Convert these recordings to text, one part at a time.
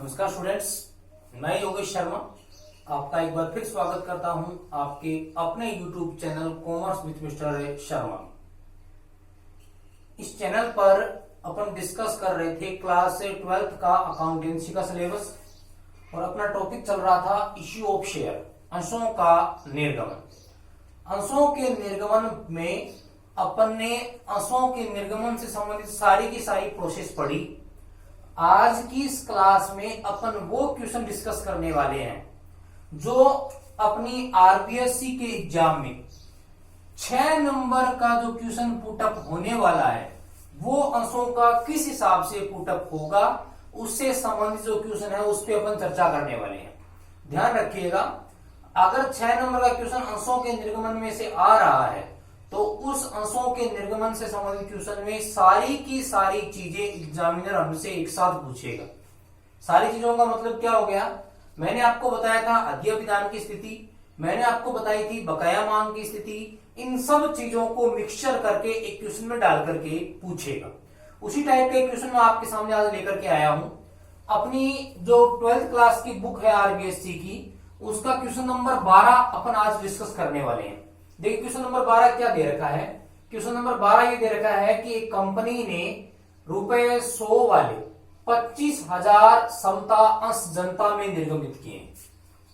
नमस्कार स्टूडेंट्स, मैं योगेश शर्मा आपका एक बार फिर स्वागत करता हूं आपके अपने YouTube channel commerce with mister Sharma. इस चैनल पर अपन डिस्कस कर रहे थे क्लास 12th का अकाउंटेंसी का सिलेबस और अपना टॉपिक चल रहा था इश्यू ऑफ शेयर, अंशों का निर्गमन। अंशों के निर्गमन में अपन ने अंशों के निर्गमन से संबंधित सारी की सारी प्रोसेस पढ़ी। आज की इस क्लास में अपन वो क्वेश्चन डिस्कस करने वाले हैं जो अपनी आरपीएससी के एग्जाम में 6 नंबर का जो क्वेश्चन पुटअप होने वाला है वो अंशों का किस हिसाब से पुटअप होगा, उससे संबंधित जो क्वेश्चन है उस पर अपन चर्चा करने वाले हैं। ध्यान रखिएगा, अगर 6 नंबर का क्वेश्चन अंशों के निर्गमन में से आ रहा है तो उस अंशों के निर्गमन से संबंधित क्वेश्चन में सारी की सारी चीजें एग्जामिनर हमसे एक साथ पूछेगा। सारी चीजों का मतलब क्या हो गया? मैंने आपको बताया था अध्यय विधान की स्थिति, मैंने आपको बताई थी बकाया मांग की स्थिति, इन सब चीजों को मिक्सचर करके एक क्वेश्चन में डाल करके पूछेगा। उसी टाइप के क्वेश्चन मैं आपके सामने आज लेकर के आया हूं। अपनी जो 12th क्लास की बुक है आरबीएससी की, उसका क्वेश्चन नंबर 12 अपन आज डिस्कस करने वाले हैं। देखिए क्वेश्चन नंबर 12 क्या दे रखा है। क्वेश्चन नंबर 12 ये दे रखा है कि एक कंपनी ने ₹100 वाले 25,000 समता अंश जनता में निर्गमित किए।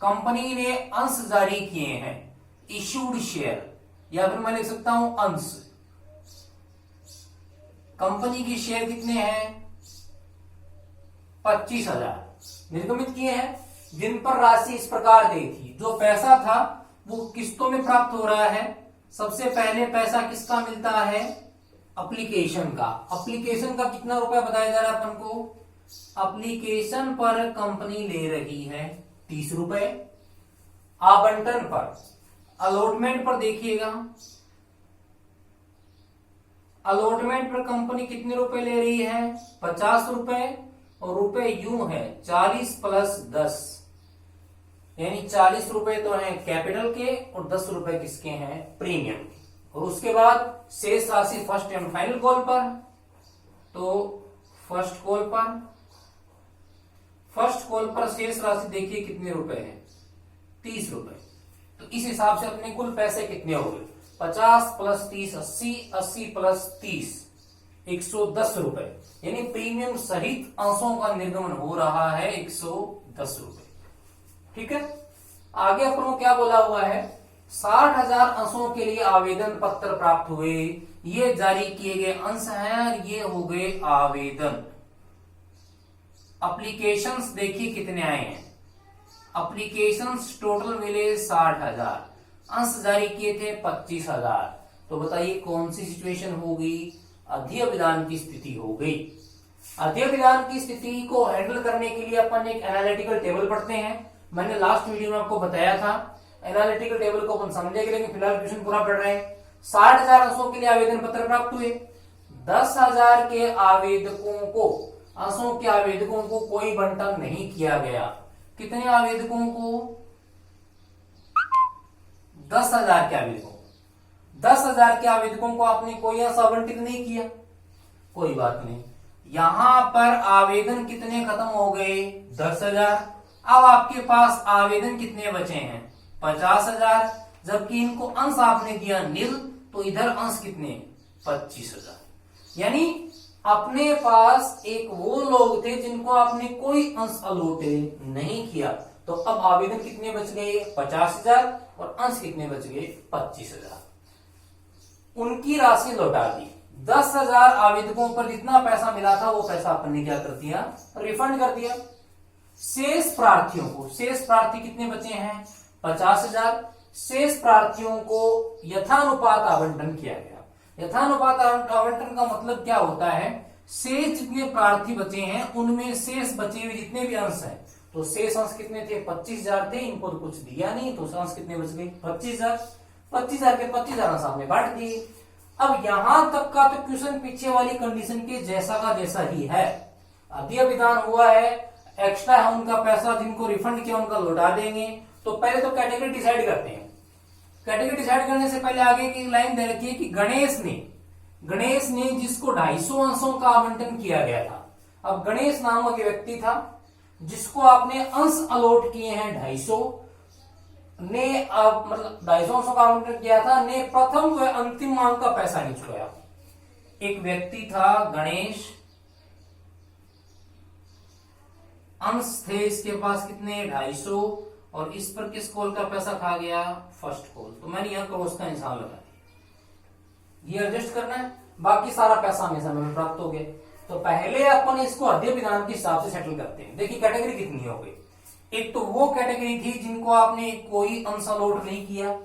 कंपनी ने अंश जारी किए हैं, इश्यूड शेयर, या फिर मैं लिख सकता हूं अंश। कंपनी की शेयर कितने हैं? 25,000 निर्गमित किए हैं, जिन पर राशि इस प्रकार दी थी। जो पैसा था वो किस्तों में प्राप्त हो रहा है। सबसे पहले पैसा किसका मिलता है? एप्लीकेशन का। एप्लीकेशन का कितना रुपया बताया जा रहा है अपन को? एप्लीकेशन पर कंपनी ले रही है 30 रुपए। आवंटन पर, अलॉटमेंट पर देखिएगा, अलॉटमेंट पर कंपनी कितने रुपए ले रही है? 50 रुपए। और रुपए यूं है 40 प्लस 10, यानी 40 रुपए तो हैं कैपिटल के और 10 रुपए किसके हैं? प्रीमियम के। और उसके बाद शेष राशि फर्स्ट एंड फाइनल कॉल पर, तो फर्स्ट कॉल पर शेष राशि देखिए कितने रुपए हैं? 30 रुपए। तो इस हिसाब से अपने कुल पैसे कितने हो गए? 50 प्लस 30 80, 80 प्लस 30 110 रुपए, यानी प्रीमियम सहित अंशों का निर्गमन हो रहा है 110 रुपए। ठीक है, आगे अपन को क्या बोला हुआ है? 60,000 अंशों के लिए आवेदन पत्र प्राप्त हुए, ये जारी किए गए अंश हैं, ये हो गए आवेदन। एप्लीकेशंस देखिए कितने आए हैं? एप्लीकेशंस टोटल मिले 60,000, अंश जारी किए थे 25,000। तो बताइए कौन सी सिचुएशन होगी? अध्यय विधान की स्थिति हो गई। अध्यय विधान की स्थिति को हैंडल करने के लिए अपन एक एनालिटिकल टेबल पढ़ते हैं। मैंने लास्ट वीडियो में आपको बताया था, एनालिटिकल टेबल को अपन समझेंगे, लेकिन फिलहाल क्वेश्चन पूरा पढ़ रहे हैं। 60,000 अंशों के लिए आवेदन पत्र प्राप्त हुए। 10,000 के आवेदकों को, अंशों के आवेदकों को कोई बंटन नहीं किया गया। कितने आवेदकों को? 10,000 के आवेदकों। 10,000 के आवेदकों को आपने कोई अंश आवंटित नहीं किया, कोई बात नहीं। यहां पर आवेदन कितने खत्म हो गए? 10,000। अब आपके पास आवेदन कितने बचे हैं? 50,000। जबकि इनको अंश आपने दिया नील, तो इधर अंश कितने? 25,000। यानी अपने पास एक वो लोग थे जिनको आपने कोई अंश अलॉट नहीं किया। तो अब आवेदन कितने बच गए? 50,000। और अंश कितने बच गए? 25,000। उनकी राशि लौटा दी। 10,000 आवेदकों पर जितना पैसा मिला था वो पैसा अपन ने क्या कर दिया? रिफंड कर दिया। शेष प्रार्थियों को, शेष प्रार्थी कितने बचे हैं? 50,000। शेष प्रार्थियों को यथानुपात आवंटन किया गया। यथानुपात आवंटन का मतलब क्या होता है? शेष जितने प्रार्थी बचे हैं उनमें शेष बचे हुए जितने भी अंश हैं, तो शेष अंश कितने थे? 25,000 थे। इनको तो कुछ दिया नहीं, तो अंश कितने बच गए? 25,000। 25,000 के 25,000 अंश आपने बांट दिए। अब यहां तक का तो क्वेश्चन पीछे वाली कंडीशन के जैसा का जैसा ही है। अध्यय विधान हुआ है, एक्स्ट्रा है उनका पैसा, जिनको रिफंड किया उनका लौटा देंगे। तो पहले तो कैटेगरी डिसाइड करते हैं। कैटेगरी डिसाइड करने से पहले आगे की लाइन दे रखी है कि गणेश ने जिसको 250 अंशों का आवंटन किया गया था। अब गणेश नामक व्यक्ति था, जिसको आपने अंश अलॉट किए हैं 250 ने, मतलब 250 अंशों का आवंटन किया था ने, प्रथम व अंतिम मांग का पैसा नहीं चुकाया। एक व्यक्ति था गणेश, अंश थे इसके पास कितने 250, और इस पर किस कॉल का पैसा खा गया, फर्स्ट कॉल। तो मैंने यहां क्रॉस का निशान लगा दिया, ये एडजस्ट करना है, बाकी सारा पैसा हमें समय में प्राप्त हो गया। तो पहले अपन इसको अध्यय विधान के हिसाब से सेटल करते हैं। देखिए कैटेगरी कितनी हो गई, एक तो वो कैटेगरी थी जिनको आपने कोई अंश अलॉट नहीं किया,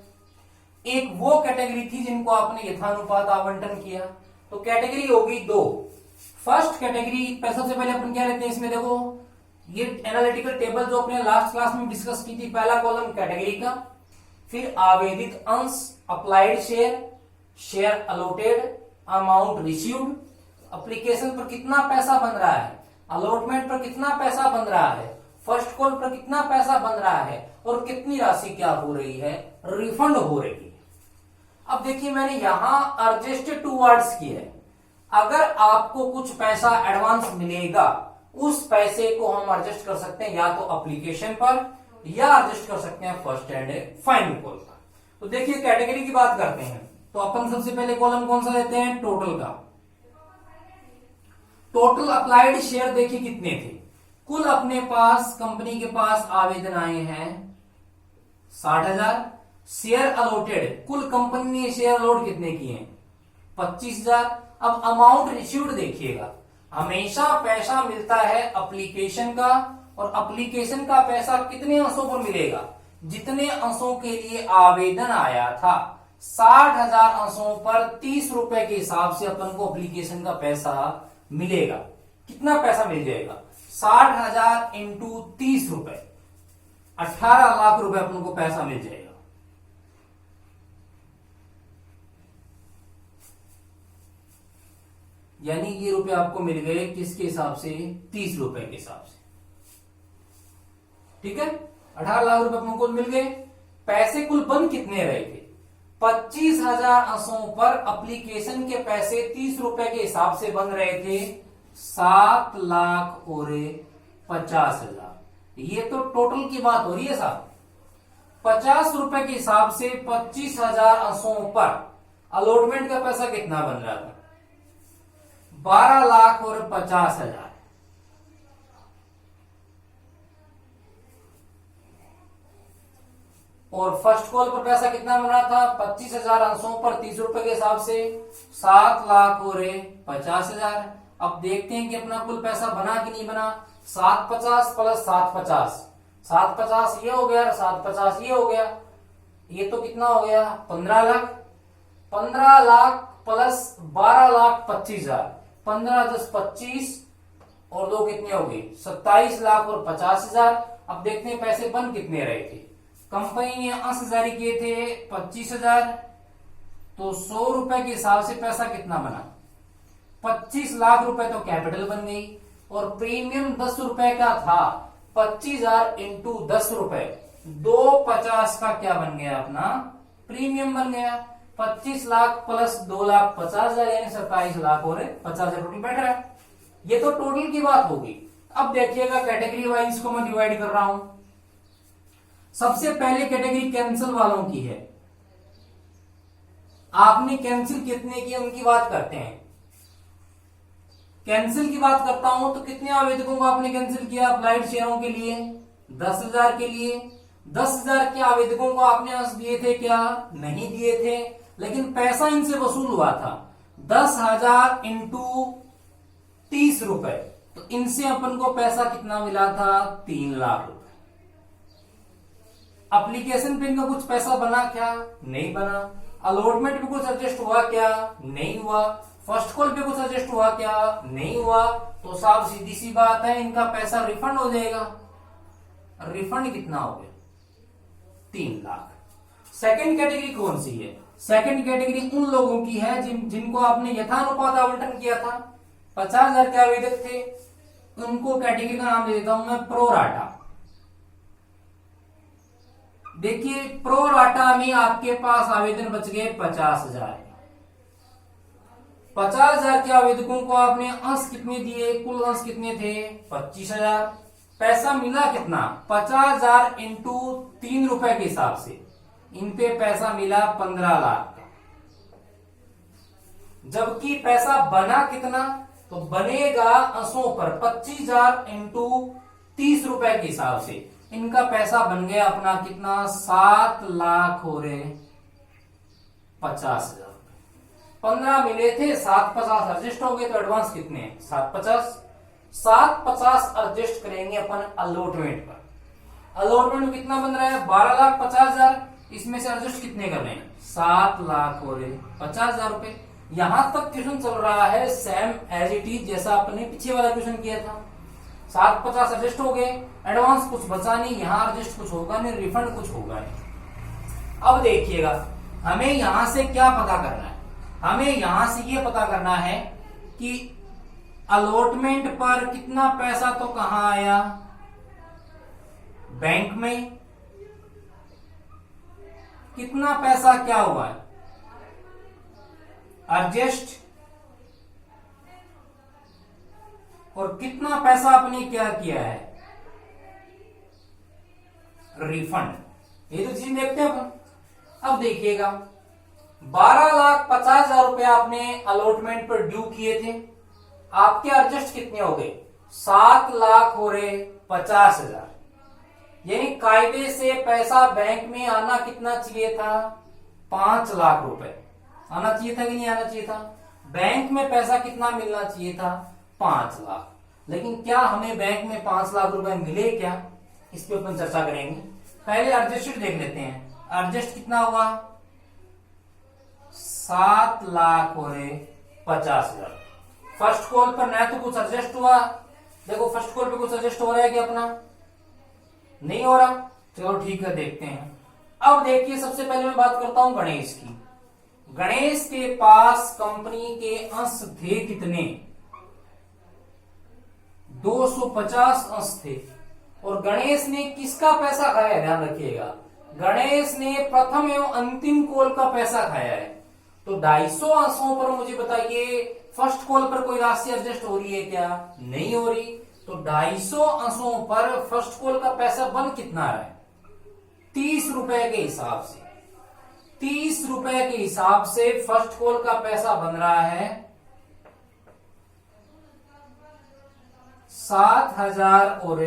एक वो कैटेगरी थी जिनको आपने यथानुपात आवंटन किया। तो कैटेगरी होगी 2। फर्स्ट कैटेगरी सबसे पहले अपन क्या लेते हैं इसमें, देखो ये एनालिटिकल टेबल जो अपने लास्ट क्लास में डिस्कस की थी, पहला कॉलम कैटेगरी का, फिर आवेदित अंश, applied share, share allotted, amount received, application पर कितना पैसा बन रहा है, अलॉटमेंट पर कितना पैसा बन रहा है, फर्स्ट कॉल पर कितना पैसा बन रहा है, और कितनी राशि क्या हो रही है, रिफंड हो रही है। अब देखिए मैंने यहां एडजस्टेड टू वर्ड्स की है। अगर आपको कुछ पैसा एडवांस मिलेगा, उस पैसे को हम एडजस्ट कर सकते हैं या तो एप्लीकेशन पर, या एडजस्ट कर सकते हैं फर्स्ट एंड फाइनल कॉल पर। तो देखिए कैटेगरी की बात करते हैं, तो अपन सबसे पहले कॉलम कौन सा लेते हैं, टोटल का। टोटल अप्लाइड शेयर देखिए कितने थे, कुल अपने पास कंपनी के पास आवेदन आए हैं 60,000। शेयर अलॉटेड, कुल कंपनी ने शेयर अलॉट कितने किए, 25,000। अब अमाउंट रिसीव्ड देखिएगा, हमेशा पैसा मिलता है एप्लीकेशन का, और एप्लीकेशन का पैसा कितने अंशों पर मिलेगा, जितने अंशों के लिए आवेदन आया था। 60,000 अंशों पर 30 रुपए के हिसाब से अपन को एप्लीकेशन का पैसा मिलेगा। कितना पैसा मिल जाएगा, 60,000 इंटू 30 रुपए, 18 लाख रुपए अपन को पैसा मिल जाएगा। यानी ये रुपए आपको मिल गए किसके हिसाब से, 30 रुपए के हिसाब से, ठीक है। 18 लाख रुपए अपन को मिल गए। पैसे कुल बन कितने रहे थे, 25,000 अंशों पर एप्लीकेशन के पैसे 30 रुपए के हिसाब से बन रहे थे 7 लाख और 50,000। ये तो टोटल की बात हो रही है साहब। 50 रुपए के हिसाब से 25,000 अंशों पर अलॉटमेंट का पैसा कितना बन रहा था, 12 लाख और 50,000। और फर्स्ट कॉल पर पैसा कितना बन रहा था, 25,000 अंशों पर 30 रुपए के हिसाब से 7 लाख और 50,000। अब देखते हैं कि अपना कुल पैसा बना कि नहीं बना। 750 प्लस 750, 750 ये हो गया, 750 ये हो गया, ये तो कितना हो गया 15 लाख। 15 लाख प्लस 12 लाख 25,000, 15 10 25 और 2 कितने हो गए 27 लाख और 50,000। अब देखते हैं पैसे बन कितने रहे थे। कंपनी ने अंश जारी किए थे 25,000, तो 100 रुपए के हिसाब से पैसा कितना बना, 25 लाख रुपए तो कैपिटल बन गई, और प्रीमियम 10 रुपए का था, 25,000 इंटू 10 रुपए, 250 का क्या बन गया अपना प्रीमियम बन गया। 25 लाख प्लस 2 लाख 50,000 यानी 27 लाख और 50,000 टोटल बैठ रहा है। ये तो टोटल की बात होगी। अब देखिएगा कैटेगरी वाइज को मैं डिवाइड कर रहा हूं। सबसे पहले कैटेगरी कैंसिल वालों की है। आपने कैंसिल कितने किए उनकी बात करते हैं। कैंसिल की बात करता हूं तो कितने आवेदकों को आपने कैंसिल किया अप्लाइड शेयरों के लिए, 10,000 के लिए। 10,000 के आवेदकों को आपने अंश दिए थे क्या, नहीं दिए थे, लेकिन पैसा इनसे वसूल हुआ था 10,000 इंटू 30 रुपए, तो इनसे अपन को पैसा कितना मिला था 3 लाख रुपए। एप्लीकेशन पे इनका कुछ पैसा बना क्या, नहीं बना। अलॉटमेंट पे कुछ एडजस्ट हुआ क्या, नहीं हुआ। फर्स्ट कॉल पे कुछ एडजस्ट हुआ क्या, नहीं हुआ। तो साहब सीधी सी बात है, इनका पैसा रिफंड हो जाएगा। रिफंड कितना हो गया 3 लाख। सेकंड कैटेगरी कौन सी है, सेकंड कैटेगरी उन लोगों की है जिनको आपने यथानुपात आवंटन किया था। 50,000 के आवेदक थे, उनको कैटेगरी का नाम दे देता हूं मैं प्रोराटा। देखिए प्रोराटा में आपके पास आवेदन बच गए 50,000। 50,000 के आवेदकों को आपने अंश कितने दिए, कुल अंश कितने थे 25,000। पैसा मिला कितना, 50,000 इंटू 3 रुपए के हिसाब से इन पे पैसा मिला 15 लाख का। जबकि पैसा बना कितना, तो बनेगा अंशों पर 25,000 इंटू 30 रुपए के हिसाब से इनका पैसा बन गया अपना कितना, 7 लाख हो रहे 50,000 रुपए। 15 मिले थे, 750 एडजस्ट हो गए, तो एडवांस कितने हैं, 750 एडजस्ट करेंगे अपन अलॉटमेंट पर। अलॉटमेंट में कितना बन रहा है, 12,50,000, इसमें से एडजस्ट कितने कर रहे हैं, 7 लाख हो रहे 50,000 रुपए। यहां तक क्वेश्चन चल रहा है सेम एज इट इज जैसा अपने पीछे वाला क्वेश्चन किया था। 750 एडजस्ट हो गए, एडवांस कुछ बचा नहीं, यहां एडजस्ट कुछ होगा नहीं, रिफंड कुछ होगा नहीं। अब देखिएगा हमें यहां से क्या पता करना है, हमें यहां से ये पता करना है कि अलॉटमेंट पर कितना पैसा तो कहां आया, बैंक में, कितना पैसा क्या हुआ है एडजस्ट, और कितना पैसा आपने क्या किया है रिफंड। ये तो चीज देखते हैं अपन। अब देखिएगा 12,50,000 रुपए आपने अलॉटमेंट पर ड्यू किए थे, आपके एडजस्ट कितने हो गए, 7 लाख हो रहे 50,000। यानी कायदे से पैसा बैंक में आना कितना चाहिए था, 5 लाख रुपए आना चाहिए था कि नहीं आना चाहिए था। बैंक में पैसा कितना मिलना चाहिए था, 5 लाख। लेकिन क्या हमें बैंक में 5 लाख रुपए मिले क्या, इस पे अपन चर्चा करेंगे। पहले एडजस्टेड देख लेते हैं। एडजस्ट कितना हुआ, 7 लाख हो रहे 50,000। फर्स्ट कॉल पर ना तो कुछ एडजस्ट हुआ, देखो फर्स्ट कॉल पे कुछ एडजस्ट हो रहा है क्या अपना, नहीं हो रहा। चलो ठीक है, देखते हैं। अब देखिए सबसे पहले मैं बात करता हूं गणेश की। गणेश के पास कंपनी के अंश थे कितने, 250 अंश थे। और गणेश ने किसका पैसा खाया, ध्यान रखिएगा, गणेश ने प्रथम एवं अंतिम कॉल का पैसा खाया है। तो 250 अंशों पर मुझे बताइए फर्स्ट कॉल पर कोई राशि एडजस्ट हो रही है क्या, नहीं हो रही। तो 250 अंशों पर फर्स्ट कॉल का पैसा बन कितना है, 30 रुपए के हिसाब से। 30 रुपए के हिसाब से फर्स्ट कॉल का पैसा बन रहा है 7,000 और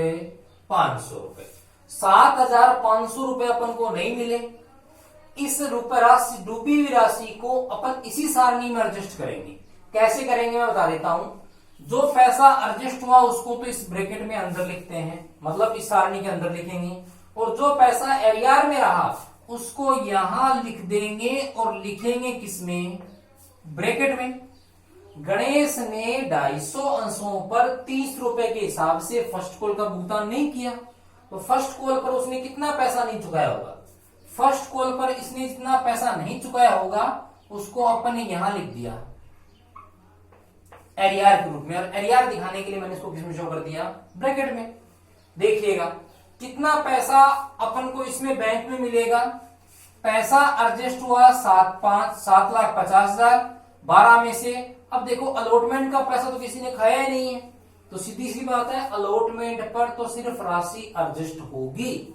500 रुपए। 7,500 रुपए अपन को नहीं मिले। इस रुपए राशि, डूबी हुई राशि को अपन इसी सारणी में एडजस्ट करेंगे। कैसे करेंगे मैं बता देता हूं। जो पैसा एडजस्ट हुआ उसको तो इस ब्रैकेट में अंदर लिखते हैं, मतलब इस सारणी के अंदर लिखेंगे। और जो पैसा एरियर में रहा उसको यहां लिख देंगे और लिखेंगे किसमें, ब्रैकेट में। गणेश ने 250 अंशों पर 30 रुपए के हिसाब से फर्स्ट कॉल का भुगतान नहीं किया, तो फर्स्ट कॉल पर उसने कितना पैसा नहीं चुकाया होगा, फर्स्ट कॉल पर इसने जितना पैसा नहीं चुकाया होगा उसको अपन ने यहां लिख दिया एरियर के रूप में। और एरियर दिखाने के लिए मैंने इसको किसमें शो कर दिया, ब्रैकेट में। देखिएगा कितना पैसा अपन को इसमें बैंक में मिलेगा, पैसा एडजस्ट हुआ 7,50,000 12 में से। अब देखो अलॉटमेंट का पैसा तो किसी ने खाया ही नहीं है, तो सीधी सी बात है अलॉटमेंट पर तो सिर्फ राशि एडजस्ट होगी।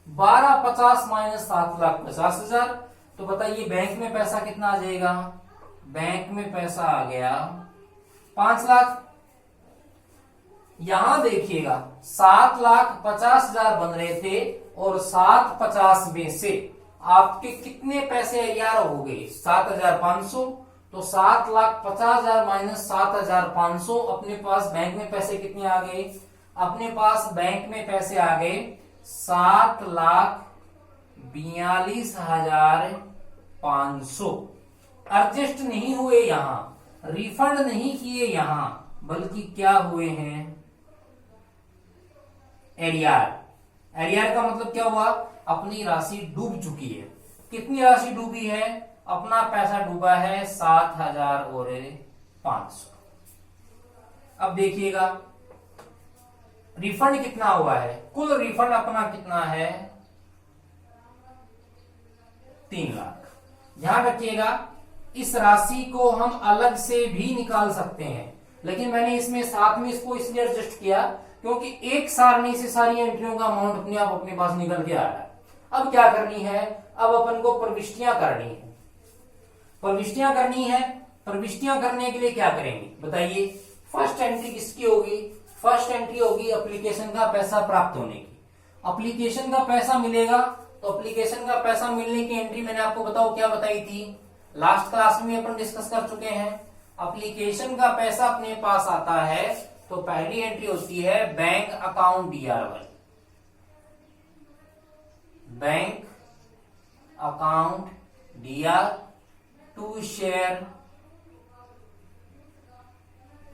12,50 माइनस 7,50,000, तो बताइए बैंक में पैसा कितना आ जाएगा, बैंक में पैसा आ गया 5 लाख। यहां देखिएगा 7,50,000 बन रहे थे और 750 में से आपके कितने पैसे एरियर हो गए, 7,500। तो 7,50,000 माइनस 7,500, अपने पास बैंक में पैसे कितने आ गए, अपने पास बैंक में पैसे आ गए 7,42,500। एडजस्ट नहीं हुए यहां, रिफंड नहीं किए यहां, बल्कि क्या हुए हैं, एरियर। एरियर का मतलब क्या हुआ, अपनी राशि डूब चुकी है। कितनी राशि डूबी है, अपना पैसा डूबा है 7,500। अब देखिएगा रिफंड कितना हुआ है, कुल रिफंड अपना कितना है 3 लाख। ध्यान रखिएगा इस राशि को हम अलग से भी निकाल सकते हैं, लेकिन मैंने इसमें साथ में इसको इसलिए एडजस्ट किया क्योंकि एक सारणी से सारी एंट्रियों का अमाउंट अपने आप अपने पास निकल के आ रहा है। अब क्या करनी है, अब अपन को प्रविष्टियां करनी है। प्रविष्टियां करनी है, प्रविष्टियां करने के लिए क्या करेंगे बताइए। फर्स्ट एंट्री किसकी होगी, फर्स्ट एंट्री होगी एप्लीकेशन का पैसा प्राप्त होने की। एप्लीकेशन का पैसा मिलेगा तो एप्लीकेशन का पैसा मिलने की एंट्री मैंने आपको बताओ क्या बताई थी, लास्ट क्लास में अपन डिस्कस कर चुके हैं। एप्लीकेशन का पैसा अपने पास आता है तो पहली एंट्री होती है bank account DR1, bank account DR to share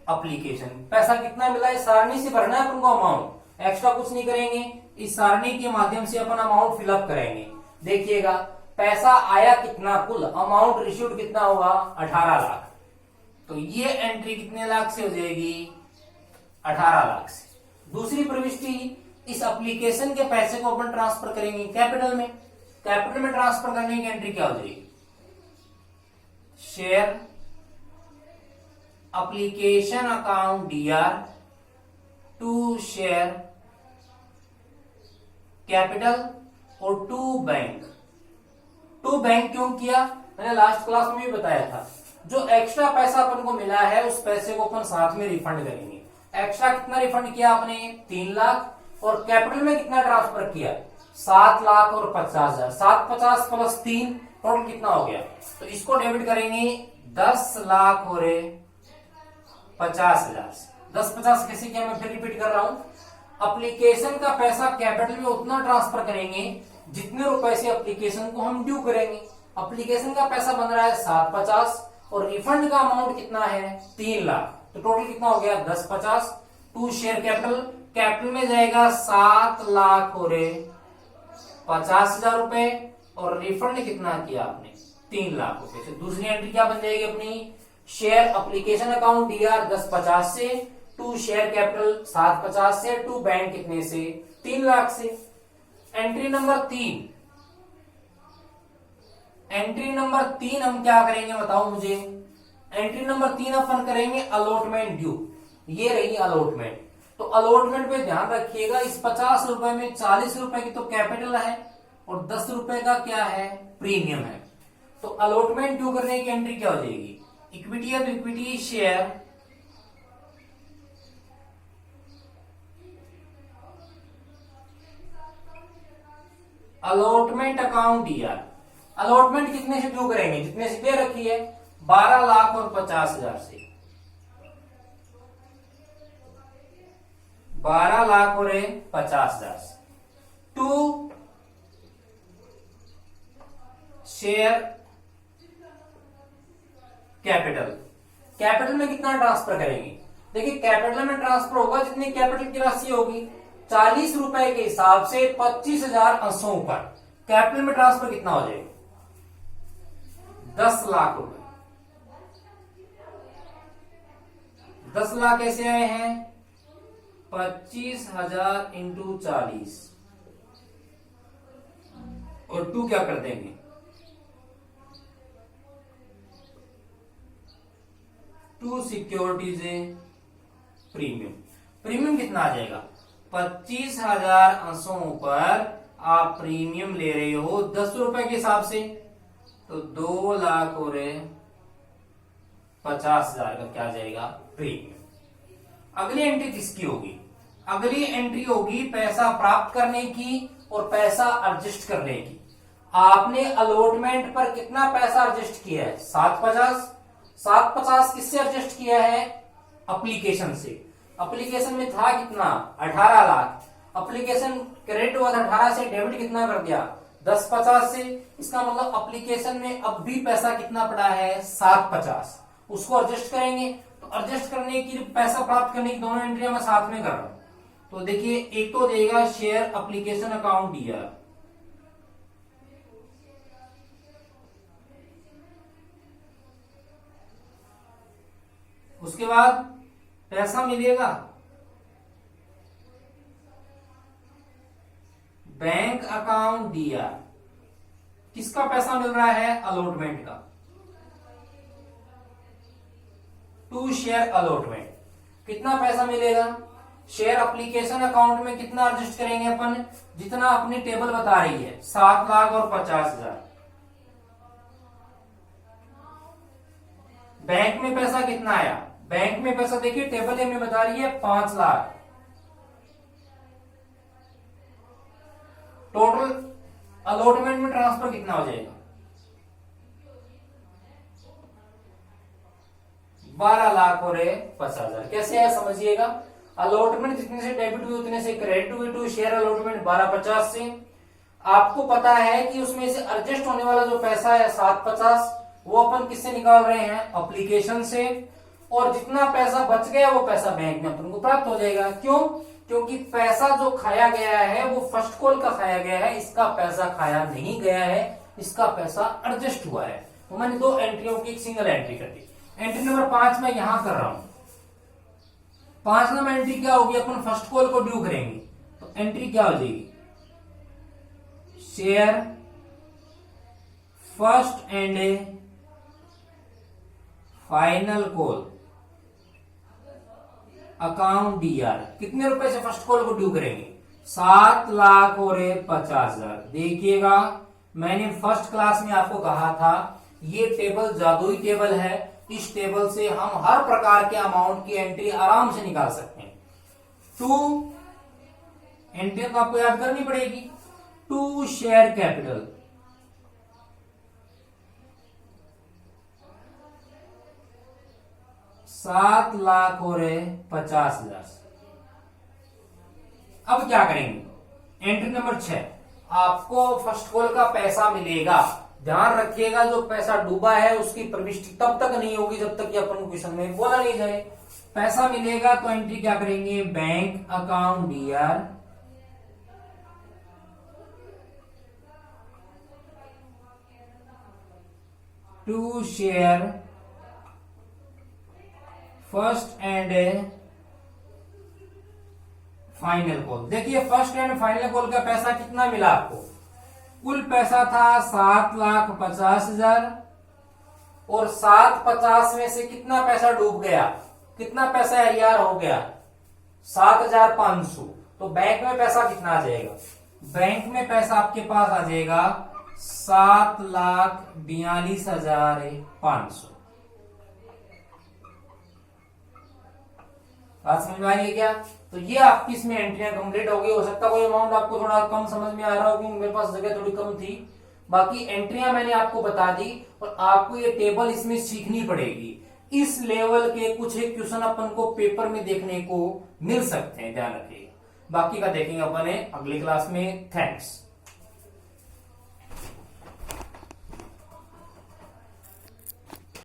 application. पैसा कितना मिला है, सारणी से भरना है अपन को अमाउंट, एक्स्ट्रा कुछ नहीं करेंगे। इस सारणी के माध्यम से अपन अमाउंट फिलअप करेंगे। देखिएगा पैसा आया कितना, कुल अमाउंट रिसीव्ड कितना होगा 18 लाख। तो ये एंट्री कितने लाख से हो जाएगी 18 लाख से। दूसरी प्रविष्टि, इस एप्लीकेशन के पैसे को अपन ट्रांसफर करेंगे कैपिटल में। कैपिटल में ट्रांसफर करने की एंट्री क्या हो जाएगी, share application account DR to share capital और टू बैंक। टू बैंक क्यों किया, मैंने लास्ट क्लास में भी बताया था। जो एक्स्ट्रा पैसा अपन को मिला है उस पैसे को अपन साथ में रिफंड करेंगे। एक्स्ट्रा कितना रिफंड किया आपने 3 लाख, और कैपिटल में कितना ट्रांसफर किया 7 लाख और 50,000। 750 प्लस 3 टोटल कितना हो गया, तो इसको डेबिट करेंगे 10 लाख और 50,000 से। 10-50 कैसे किया मैं फिर रिपीट कर रहा हूं। एप्लीकेशन का पैसा कैपिटल में उतना ट्रांसफर करेंगे जितने रुपए से एप्लीकेशन को हम ड्यू करेंगे। एप्लीकेशन का पैसा बन रहा है 750 और रिफंड का अमाउंट कितना है 3 लाख, तो टोटल कितना हो गया 10-50 टू शेयर कैपिटल। कैपिटल में जाएगा 7 लाख और 50,000 रुपए और रिफंड कितना किया आपने 3 लाख रुपए से। दूसरी एंट्री क्या बन जाएगी अपनी, शेयर एप्लीकेशन अकाउंट DR 1050 से टू शेयर कैपिटल 750 से टू बैंक कितने से 3 लाख से। एंट्री नंबर 3, एंट्री नंबर 3 हम क्या करेंगे बताओ मुझे। एंट्री नंबर 3 अपन करेंगे अलॉटमेंट ड्यू। ये रही अलॉटमेंट। तो अलॉटमेंट पे ध्यान रखिएगा, इस 50 रुपए में 40 रुपए की तो कैपिटल है और 10 रुपए का क्या है प्रीमियम है। तो अलॉटमेंट ड्यू करने की एंट्री क्या हो जाएगी, इक्विटी है तो equity share allotment account DR। Allotment कितने से ड्यू करेंगे, जितने से दे रखी है 12 लाख और 50,000 से। 12 लाख और 50,000 से टू शेयर कैपिटल। कैपिटल में कितना ट्रांसफर करेंगे, देखिए कैपिटल में ट्रांसफर होगा जितनी कैपिटल की राशि होगी 40 रुपए के हिसाब से 25,000 अंशों पर कैपिटल में ट्रांसफर कितना हो जाएगा 10 लाख रुपए। 10 लाख कैसे आए हैं 25,000 इंटू 40 और 2 क्या कर देंगे 2 सिक्योरिटीज प्रीमियम। प्रीमियम कितना आ जाएगा 25,000 अंशों पर आप प्रीमियम ले रहे हो 10 रुपए के हिसाब से, तो 2 लाख और 50,000 का क्या जाएगा प्रीमियम। अगली एंट्री किसकी होगी, अगली एंट्री होगी पैसा प्राप्त करने की और पैसा एडजस्ट करने की। आपने अलॉटमेंट पर कितना पैसा एडजस्ट किया है 750। 750 किससे एडजस्ट किया है एप्लीकेशन से। एप्लीकेशन में था कितना 18 लाख। एप्लीकेशन क्रेडिट हुआ था 18 से, डेबिट कितना कर दिया 1050 से। इसका मतलब एप्लीकेशन में अब भी पैसा कितना पड़ा है 750, उसको एडजस्ट करेंगे। तो एडजस्ट करने की पैसा प्राप्त करने की दोनों एंट्री मैं साथ में कर रहा हूं। तो देखिए एक तो देगा शेयर एप्लीकेशन अकाउंट DR, उसके बाद पैसा मिलेगा बैंक अकाउंट DR। किसका पैसा मिल रहा है अलॉटमेंट का, टू शेयर अलॉटमेंट। कितना पैसा मिलेगा शेयर एप्लीकेशन अकाउंट में कितना एडजस्ट करेंगे अपन, जितना अपनी टेबल बता रही है 7 लाख और 50,000। बैंक में पैसा कितना आया, बैंक में पैसा देखिए टेबल में बता रही है 5 लाख। टोटल अलॉटमेंट में ट्रांसफर कितना हो जाएगा, 12 लाख और 50,000। कैसे है समझिएगा, अलॉटमेंट जितने से डेबिट हुई उतने से क्रेडिट हुई, टू शेयर अलॉटमेंट 1250 से। आपको पता है कि उसमें से एडजस्ट होने वाला जो पैसा है 750, वो अपन किससे निकाल रहे हैं, एप्लीकेशन से। और जितना पैसा बच गया वो पैसा बैंक में अपन को प्राप्त हो जाएगा। क्यों, क्योंकि पैसा जो खाया गया है वो फर्स्ट कॉल का खाया गया है, इसका पैसा खाया नहीं गया है, इसका पैसा एडजस्ट हुआ है। तो मैंने 2 एंट्रियों की एक सिंगल एंट्री कर दी। एंट्री नंबर 5 मैं यहां कर रहा हूं। 5 नंबर एंट्री क्या होगी, अपन फर्स्ट कॉल को ड्यू करेंगे। तो एंट्री क्या हो जाएगी, share first and final call account DR. कितने रुपए से फर्स्ट कॉल को ड्यू करेंगे, 7 लाख और 50,000। देखिएगा मैंने फर्स्ट क्लास में आपको कहा था ये टेबल जादुई टेबल है, इस टेबल से हम हर प्रकार के अमाउंट की एंट्री आराम से निकाल सकते हैं। टू एंट्री तो आपको याद करनी पड़ेगी, टू शेयर कैपिटल, सात लाख और 50,000। अब क्या करेंगे, एंट्री नंबर 6, आपको फर्स्ट कॉल का पैसा मिलेगा। ध्यान रखिएगा जो पैसा डूबा है उसकी प्रविष्टि तब तक नहीं होगी जब तक कि अपन को क्वेश्चन में बोला नहीं जाए। पैसा मिलेगा तो एंट्री क्या करेंगे, bank account DR, to share first and final call. देखिए फर्स्ट एंड फाइनल कॉल का पैसा कितना मिला आपको, कुल पैसा था 7,50,000 और 750 में से कितना पैसा डूब गया, कितना पैसा एरियर हो गया, 7,500। तो बैंक में पैसा कितना आ जाएगा, बैंक में पैसा आपके पास आ जाएगा 7,42,500। बात समझ में आ रही है क्या। तो ये आपकी इसमें एंट्रियां कंप्लीट हो गई। हो सकता है कोई अमाउंट आपको थोड़ा कम समझ में आ रहा हो क्योंकि मेरे पास जगह थोड़ी कम थी। बाकी एंट्रियां मैंने आपको बता दी और आपको ये टेबल इसमें सीखनी पड़ेगी। इस लेवल के कुछ एक क्वेश्चन अपन को पेपर में देखने को मिल सकते हैं, ध्यान रखिएगा। बाकी का देखेंगे अपन अगली क्लास में। थैंक्स।